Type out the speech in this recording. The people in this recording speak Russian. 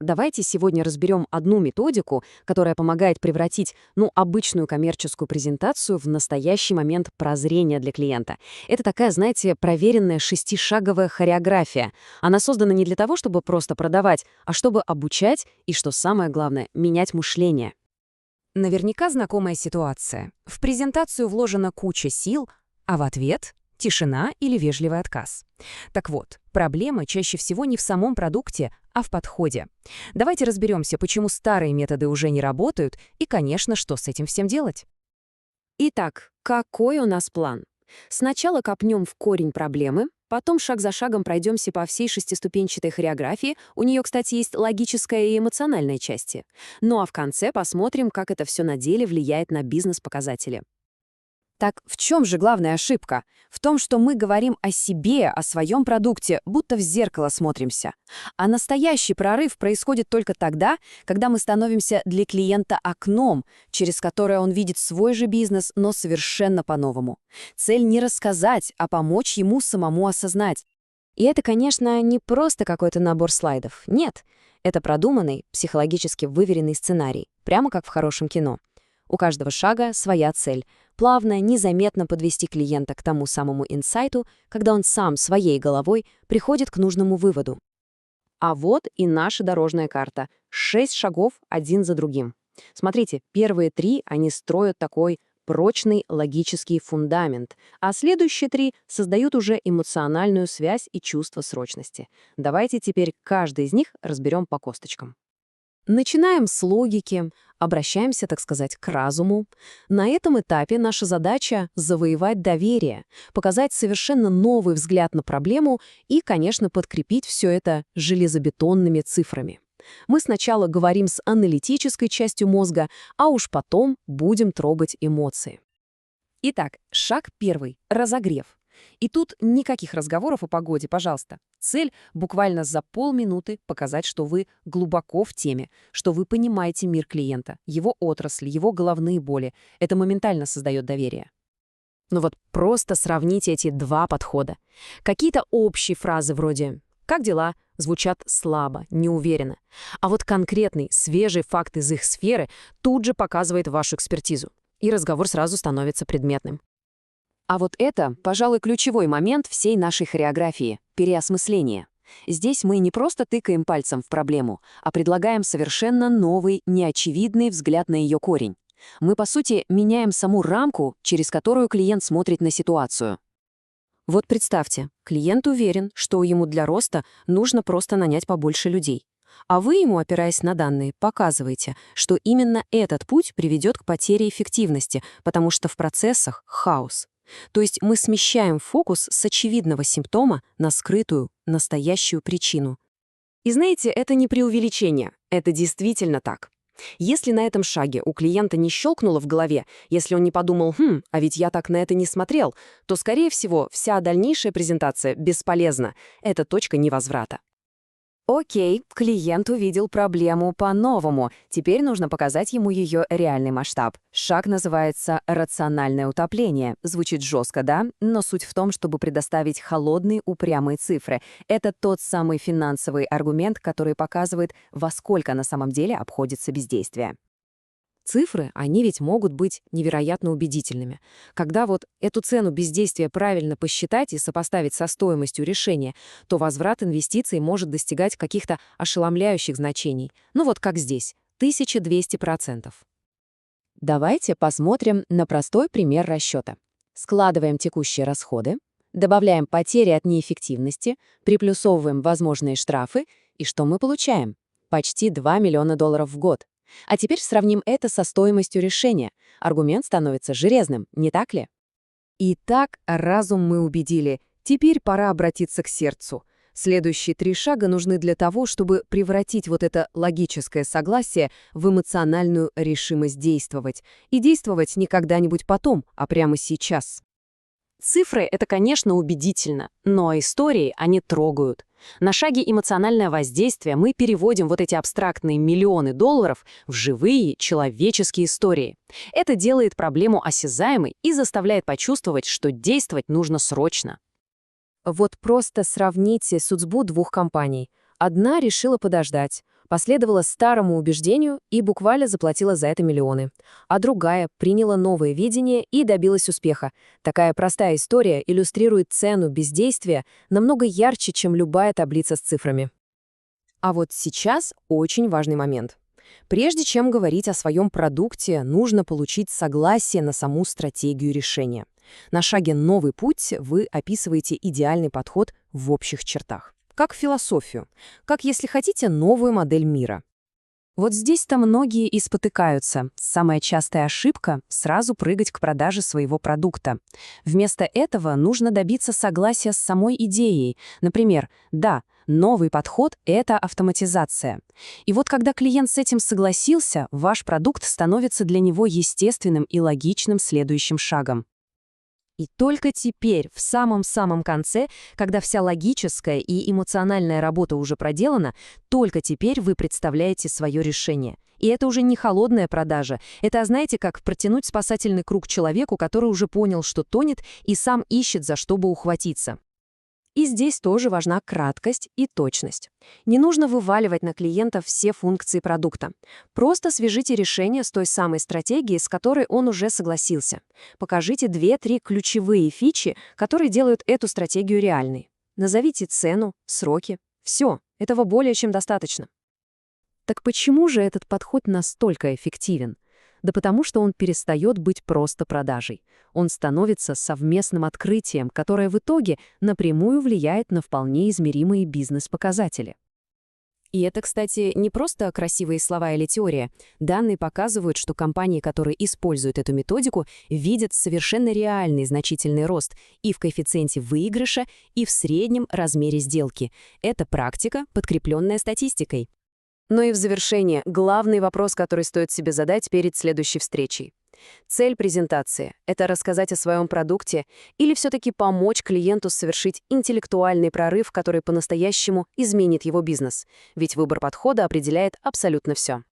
Давайте сегодня разберем одну методику, которая помогает превратить, обычную коммерческую презентацию в настоящий момент прозрения для клиента. Это такая, знаете, проверенная шестишаговая хореография. Она создана не для того, чтобы просто продавать, а чтобы обучать и, что самое главное, менять мышление. Наверняка знакомая ситуация. В презентацию вложена куча сил, а в ответ — тишина или вежливый отказ. Так вот, проблема чаще всего не в самом продукте, а в подходе. Давайте разберемся, почему старые методы уже не работают и, конечно, что с этим всем делать. Итак, какой у нас план? Сначала копнем в корень проблемы, потом шаг за шагом пройдемся по всей шестиступенчатой хореографии, у нее, кстати, есть логическая и эмоциональная части. Ну а в конце посмотрим, как это все на деле влияет на бизнес-показатели. Так в чем же главная ошибка? В том, что мы говорим о себе, о своем продукте, будто в зеркало смотримся. А настоящий прорыв происходит только тогда, когда мы становимся для клиента окном, через которое он видит свой же бизнес, но совершенно по-новому. Цель не рассказать, а помочь ему самому осознать. И это, конечно, не просто какой-то набор слайдов. Нет, это продуманный, психологически выверенный сценарий, прямо как в хорошем кино. У каждого шага своя цель — плавно, незаметно подвести клиента к тому самому инсайту, когда он сам своей головой приходит к нужному выводу. А вот и наша дорожная карта. 6 шагов один за другим. Смотрите, первые 3 они строят такой прочный логический фундамент, а следующие 3 создают уже эмоциональную связь и чувство срочности. Давайте теперь каждый из них разберем по косточкам. Начинаем с логики, обращаемся, так сказать, к разуму. На этом этапе наша задача — завоевать доверие, показать совершенно новый взгляд на проблему и, конечно, подкрепить все это железобетонными цифрами. Мы сначала говорим с аналитической частью мозга, а уж потом будем трогать эмоции. Итак, шаг первый — разогрев. И тут никаких разговоров о погоде, пожалуйста. Цель — буквально за полминуты показать, что вы глубоко в теме, что вы понимаете мир клиента, его отрасль, его головные боли. Это моментально создает доверие. Ну вот просто сравните эти два подхода. Какие-то общие фразы вроде «как дела?» звучат слабо, неуверенно. А вот конкретный, свежий факт из их сферы тут же показывает вашу экспертизу. И разговор сразу становится предметным. А вот это, пожалуй, ключевой момент всей нашей хореографии — переосмысление. Здесь мы не просто тыкаем пальцем в проблему, а предлагаем совершенно новый, неочевидный взгляд на ее корень. Мы, по сути, меняем саму рамку, через которую клиент смотрит на ситуацию. Вот представьте, клиент уверен, что ему для роста нужно просто нанять побольше людей. А вы ему, опираясь на данные, показываете, что именно этот путь приведет к потере эффективности, потому что в процессах хаос. То есть мы смещаем фокус с очевидного симптома на скрытую, настоящую причину. И знаете, это не преувеличение, это действительно так. Если на этом шаге у клиента не щелкнуло в голове, если он не подумал а ведь я так на это не смотрел», то, скорее всего, вся дальнейшая презентация бесполезна. Это точка невозврата. Окей, клиент увидел проблему по-новому. Теперь нужно показать ему ее реальный масштаб. Шаг называется «рациональное утопление». Звучит жестко, да? Но суть в том, чтобы предоставить холодные, упрямые цифры. Это тот самый финансовый аргумент, который показывает, во сколько на самом деле обходится бездействие. Цифры, они ведь могут быть невероятно убедительными. Когда вот эту цену бездействия правильно посчитать и сопоставить со стоимостью решения, то возврат инвестиций может достигать каких-то ошеломляющих значений. Ну вот как здесь, 1200%. Давайте посмотрим на простой пример расчета. Складываем текущие расходы, добавляем потери от неэффективности, приплюсовываем возможные штрафы, и что мы получаем? Почти $2 миллиона в год. А теперь сравним это со стоимостью решения. Аргумент становится железным, не так ли? Итак, разум мы убедили. Теперь пора обратиться к сердцу. Следующие 3 шага нужны для того, чтобы превратить вот это логическое согласие в эмоциональную решимость действовать. И действовать не когда-нибудь потом, а прямо сейчас. Цифры — это, конечно, убедительно, но истории они трогают. На шаге эмоциональное воздействие мы переводим вот эти абстрактные миллионы долларов в живые человеческие истории. Это делает проблему осязаемой и заставляет почувствовать, что действовать нужно срочно. Вот просто сравните судьбу двух компаний. Одна решила подождать, Последовала старому убеждению и буквально заплатила за это миллионы. А другая приняла новое видение и добилась успеха. Такая простая история иллюстрирует цену бездействия намного ярче, чем любая таблица с цифрами. А вот сейчас очень важный момент. Прежде чем говорить о своем продукте, нужно получить согласие на саму стратегию решения. На шаге «Новый путь» вы описываете идеальный подход в общих чертах. Как философию, как, если хотите, новую модель мира. Вот здесь-то многие и спотыкаются. Самая частая ошибка — сразу прыгать к продаже своего продукта. Вместо этого нужно добиться согласия с самой идеей. Например, да, новый подход — это автоматизация. И вот когда клиент с этим согласился, ваш продукт становится для него естественным и логичным следующим шагом. И только теперь, в самом-самом конце, когда вся логическая и эмоциональная работа уже проделана, только теперь вы представляете свое решение. И это уже не холодная продажа. Это, знаете, как протянуть спасательный круг человеку, который уже понял, что тонет, и сам ищет, за что бы ухватиться. И здесь тоже важна краткость и точность. Не нужно вываливать на клиента все функции продукта. Просто свяжите решение с той самой стратегией, с которой он уже согласился. Покажите 2-3 ключевые фичи, которые делают эту стратегию реальной. Назовите цену, сроки. Все, этого более чем достаточно. Так почему же этот подход настолько эффективен? Да потому что он перестает быть просто продажей. Он становится совместным открытием, которое в итоге напрямую влияет на вполне измеримые бизнес-показатели. И это, кстати, не просто красивые слова или теория. Данные показывают, что компании, которые используют эту методику, видят совершенно реальный значительный рост и в коэффициенте выигрыша, и в среднем размере сделки. Это практика, подкрепленная статистикой. Но и в завершение главный вопрос, который стоит себе задать перед следующей встречей. Цель презентации — это рассказать о своем продукте или все-таки помочь клиенту совершить интеллектуальный прорыв, который по-настоящему изменит его бизнес? Ведь выбор подхода определяет абсолютно все.